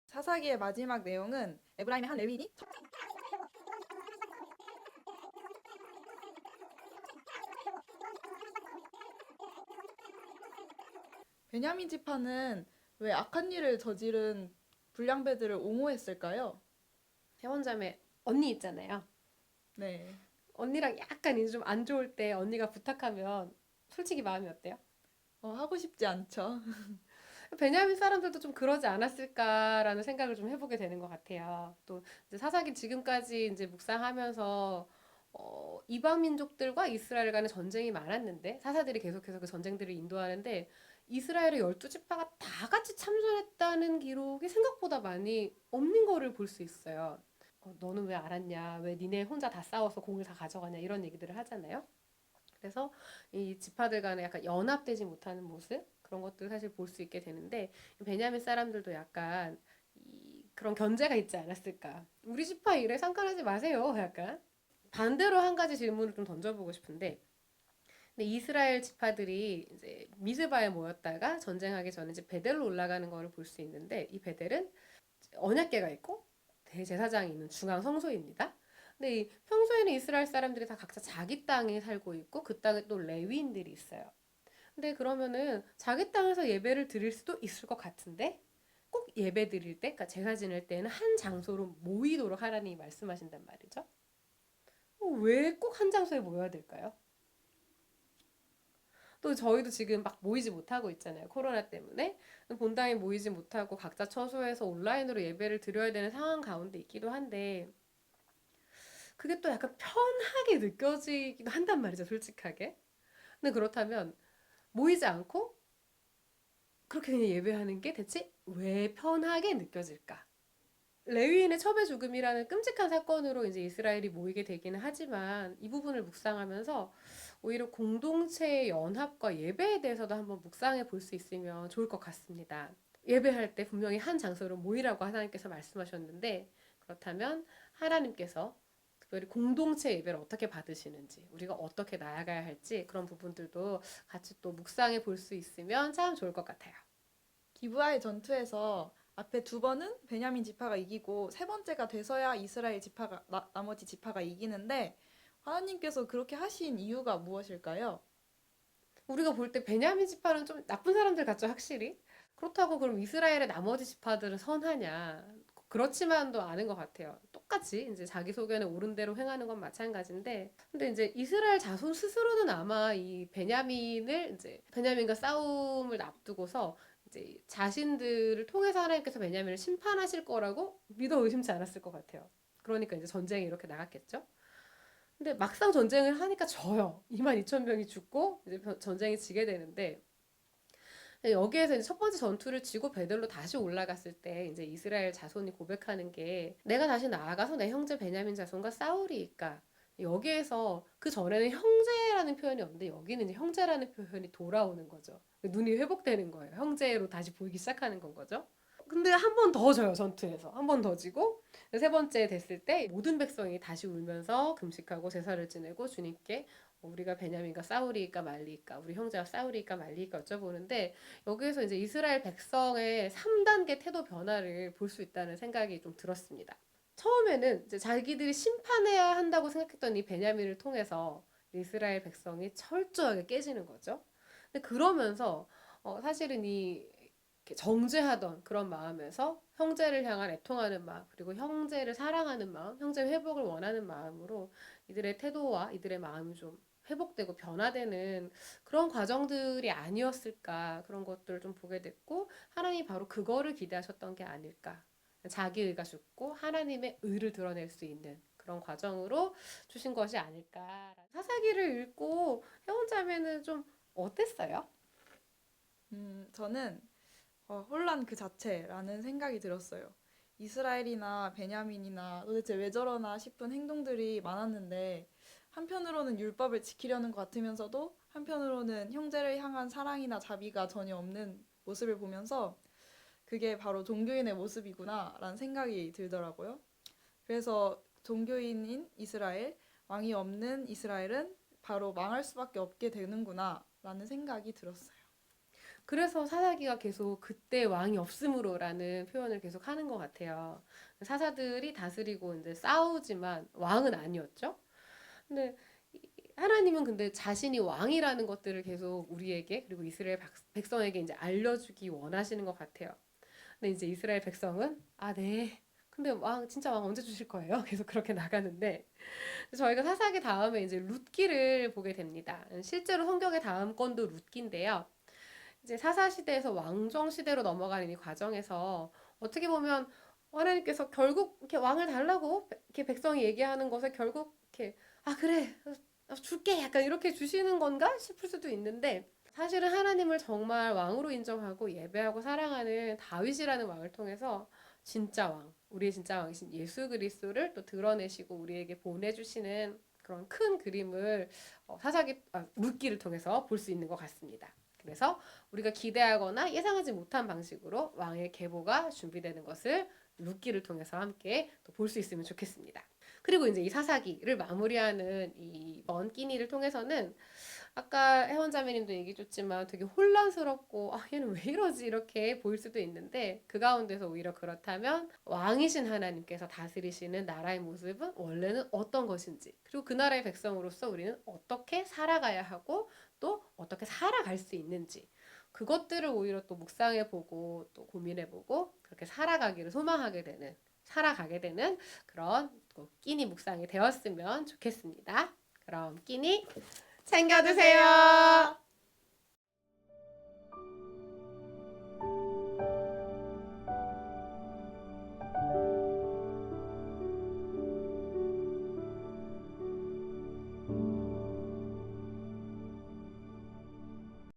사사기의 마지막 내용은 에브라임의 한 레위인이 베냐민 지파는 왜 악한 일을 저지른 불량배들을 옹호했을까요? 세원자매 언니 있잖아요. 네. 언니랑 약간 이제 좀 안 좋을 때 언니가 부탁하면 솔직히 마음이 어때요? 하고 싶지 않죠. 베냐민 사람들도 좀 그러지 않았을까라는 생각을 좀 해보게 되는 것 같아요. 또 이제 사사기 지금까지 이제 묵상하면서 이방 민족들과 이스라엘 간의 전쟁이 많았는데 사사들이 계속해서 그 전쟁들을 인도하는데 이스라엘의 12지파가 다 같이 참전했다는 기록이 생각보다 많이 없는 거를 볼 수 있어요. 너는 왜 알았냐? 왜 니네 혼자 다 싸워서 공을 다 가져가냐? 이런 얘기들을 하잖아요. 그래서 이 지파들 간에 약간 연합되지 못하는 모습 그런 것들 사실 볼 수 있게 되는데 베냐민 사람들도 약간 그런 견제가 있지 않았을까. 우리 지파 일에 상관하지 마세요. 약간 반대로 한 가지 질문을 좀 던져보고 싶은데 근데 이스라엘 지파들이 이제 미스바에 모였다가 전쟁하기 전에 이제 베델로 올라가는 거를 볼 수 있는데 이 베델은 언약궤가 있고 대제사장이 있는 중앙 성소입니다. 근데 이 평소에는 이스라엘 사람들이 다 각자 자기 땅에 살고 있고 그 땅에 또 레위인들이 있어요. 근데 그러면은 자기 땅에서 예배를 드릴 수도 있을 것 같은데 꼭 예배 드릴 때, 그러니까 제사 지낼 때는 한 장소로 모이도록 하나님이 말씀하신단 말이죠. 왜 꼭 한 장소에 모여야 될까요? 또 저희도 지금 막 모이지 못하고 있잖아요. 코로나 때문에. 본당에 모이지 못하고 각자 처소에서 온라인으로 예배를 드려야 되는 상황 가운데 있기도 한데 그게 또 약간 편하게 느껴지기도 한단 말이죠, 솔직하게. 근데 그렇다면 모이지 않고 그렇게 그냥 예배하는 게 대체 왜 편하게 느껴질까? 레위인의 첩의 죽음이라는 끔찍한 사건으로 이제 이스라엘이 모이게 되기는 하지만 이 부분을 묵상하면서 오히려 공동체의 연합과 예배에 대해서도 한번 묵상해 볼 수 있으면 좋을 것 같습니다. 예배할 때 분명히 한 장소로 모이라고 하나님께서 말씀하셨는데 그렇다면 하나님께서 특별히 공동체 예배를 어떻게 받으시는지 우리가 어떻게 나아가야 할지 그런 부분들도 같이 또 묵상해 볼 수 있으면 참 좋을 것 같아요. 기브아의 전투에서 앞에 두 번은 베냐민 지파가 이기고 세 번째가 돼서야 이스라엘 지파가 나머지 지파가 이기는데 하나님께서 그렇게 하신 이유가 무엇일까요? 우리가 볼 때 베냐민 지파는 좀 나쁜 사람들 같죠, 확실히. 그렇다고 그럼 이스라엘의 나머지 지파들은 선하냐? 그렇지만도 않은 것 같아요. 똑같이 이제 자기 소견에 옳은 대로 행하는 건 마찬가지인데, 근데 이제 이스라엘 자손 스스로는 아마 이 베냐민을 이제 베냐민과 싸움을 앞두고서 이제 자신들을 통해서 하나님께서 베냐민을 심판하실 거라고 믿어 의심치 않았을 것 같아요. 그러니까 이제 전쟁이 이렇게 나갔겠죠. 근데 막상 전쟁을 하니까 져요. 2만 2천 명이 죽고 이제 전쟁이 지게 되는데 여기에서 이제 첫 번째 전투를 지고 베들로 다시 올라갔을 때 이제 이스라엘 자손이 고백하는 게 내가 다시 나아가서 내 형제 베냐민 자손과 싸우리이까. 여기에서 그 전에는 형제라는 표현이 없는데 여기는 이제 형제라는 표현이 돌아오는 거죠. 눈이 회복되는 거예요. 형제로 다시 보이기 시작하는 건 거죠. 근데 한 번 더 져요, 전투에서. 한 번 더 지고 세 번째 됐을 때 모든 백성이 다시 울면서 금식하고 제사를 지내고 주님께 우리가 베냐민과 싸우리까 말리까 우리 형제와 싸우리까 말리까 여쭤보는데 여기에서 이제 이스라엘 백성의 3단계 태도 변화를 볼 수 있다는 생각이 좀 들었습니다. 처음에는 이제 자기들이 심판해야 한다고 생각했던 이 베냐민을 통해서 이스라엘 백성이 철저하게 깨지는 거죠. 근데 그러면서 사실은 이 정죄하던 그런 마음에서 형제를 향한 애통하는 마음, 그리고 형제를 사랑하는 마음, 형제 회복을 원하는 마음으로 이들의 태도와 이들의 마음이 좀 회복되고 변화되는 그런 과정들이 아니었을까 그런 것들을 좀 보게 됐고 하나님이 바로 그거를 기대하셨던 게 아닐까 자기 의가 죽고 하나님의 의를 드러낼 수 있는 그런 과정으로 주신 것이 아닐까 사사기를 읽고 해원자매는 좀 어땠어요? 저는 혼란 그 자체라는 생각이 들었어요. 이스라엘이나 베냐민이나 도대체 왜 저러나 싶은 행동들이 많았는데 한편으로는 율법을 지키려는 것 같으면서도 한편으로는 형제를 향한 사랑이나 자비가 전혀 없는 모습을 보면서 그게 바로 종교인의 모습이구나라는 생각이 들더라고요. 그래서 종교인인 이스라엘, 왕이 없는 이스라엘은 바로 망할 수밖에 없게 되는구나라는 생각이 들었어요. 그래서 사사기가 계속 그때 왕이 없으므로라는 표현을 계속 하는 것 같아요. 사사들이 다스리고 이제 싸우지만 왕은 아니었죠. 근데 하나님은 근데 자신이 왕이라는 것들을 계속 우리에게 그리고 이스라엘 백성에게 이제 알려주기 원하시는 것 같아요. 근데 이제 이스라엘 백성은 아, 네. 근데 진짜 왕 언제 주실 거예요? 계속 그렇게 나가는데 저희가 사사기 다음에 이제 룻기를 보게 됩니다. 실제로 성경의 다음 건도 룻기인데요. 이제 사사 시대에서 왕정 시대로 넘어가는 이 과정에서 어떻게 보면 하나님께서 결국 이렇게 왕을 달라고 이렇게 백성이 얘기하는 것에 결국 이렇게 아, 그래, 줄게, 약간 이렇게 주시는 건가 싶을 수도 있는데 사실은 하나님을 정말 왕으로 인정하고 예배하고 사랑하는 다윗이라는 왕을 통해서 진짜 왕, 우리의 진짜 왕이신 예수 그리스도를 또 드러내시고 우리에게 보내주시는 그런 큰 그림을 룻기를 통해서 볼 수 있는 것 같습니다. 그래서 우리가 기대하거나 예상하지 못한 방식으로 왕의 계보가 준비되는 것을 룻기를 통해서 함께 또 볼 수 있으면 좋겠습니다. 그리고 이제 이 사사기를 마무리하는 이번 끼니를 통해서는 아까 혜원자매님도 얘기 줬지만 되게 혼란스럽고 아, 얘는 왜 이러지 이렇게 보일 수도 있는데 그 가운데서 오히려 그렇다면 왕이신 하나님께서 다스리시는 나라의 모습은 원래는 어떤 것인지 그리고 그 나라의 백성으로서 우리는 어떻게 살아가야 하고 또 어떻게 살아갈 수 있는지 그것들을 오히려 또 묵상해보고 또 고민해보고 그렇게 살아가게 되는 그런 끼니 묵상이 되었으면 좋겠습니다. 그럼 끼니 챙겨 드세요.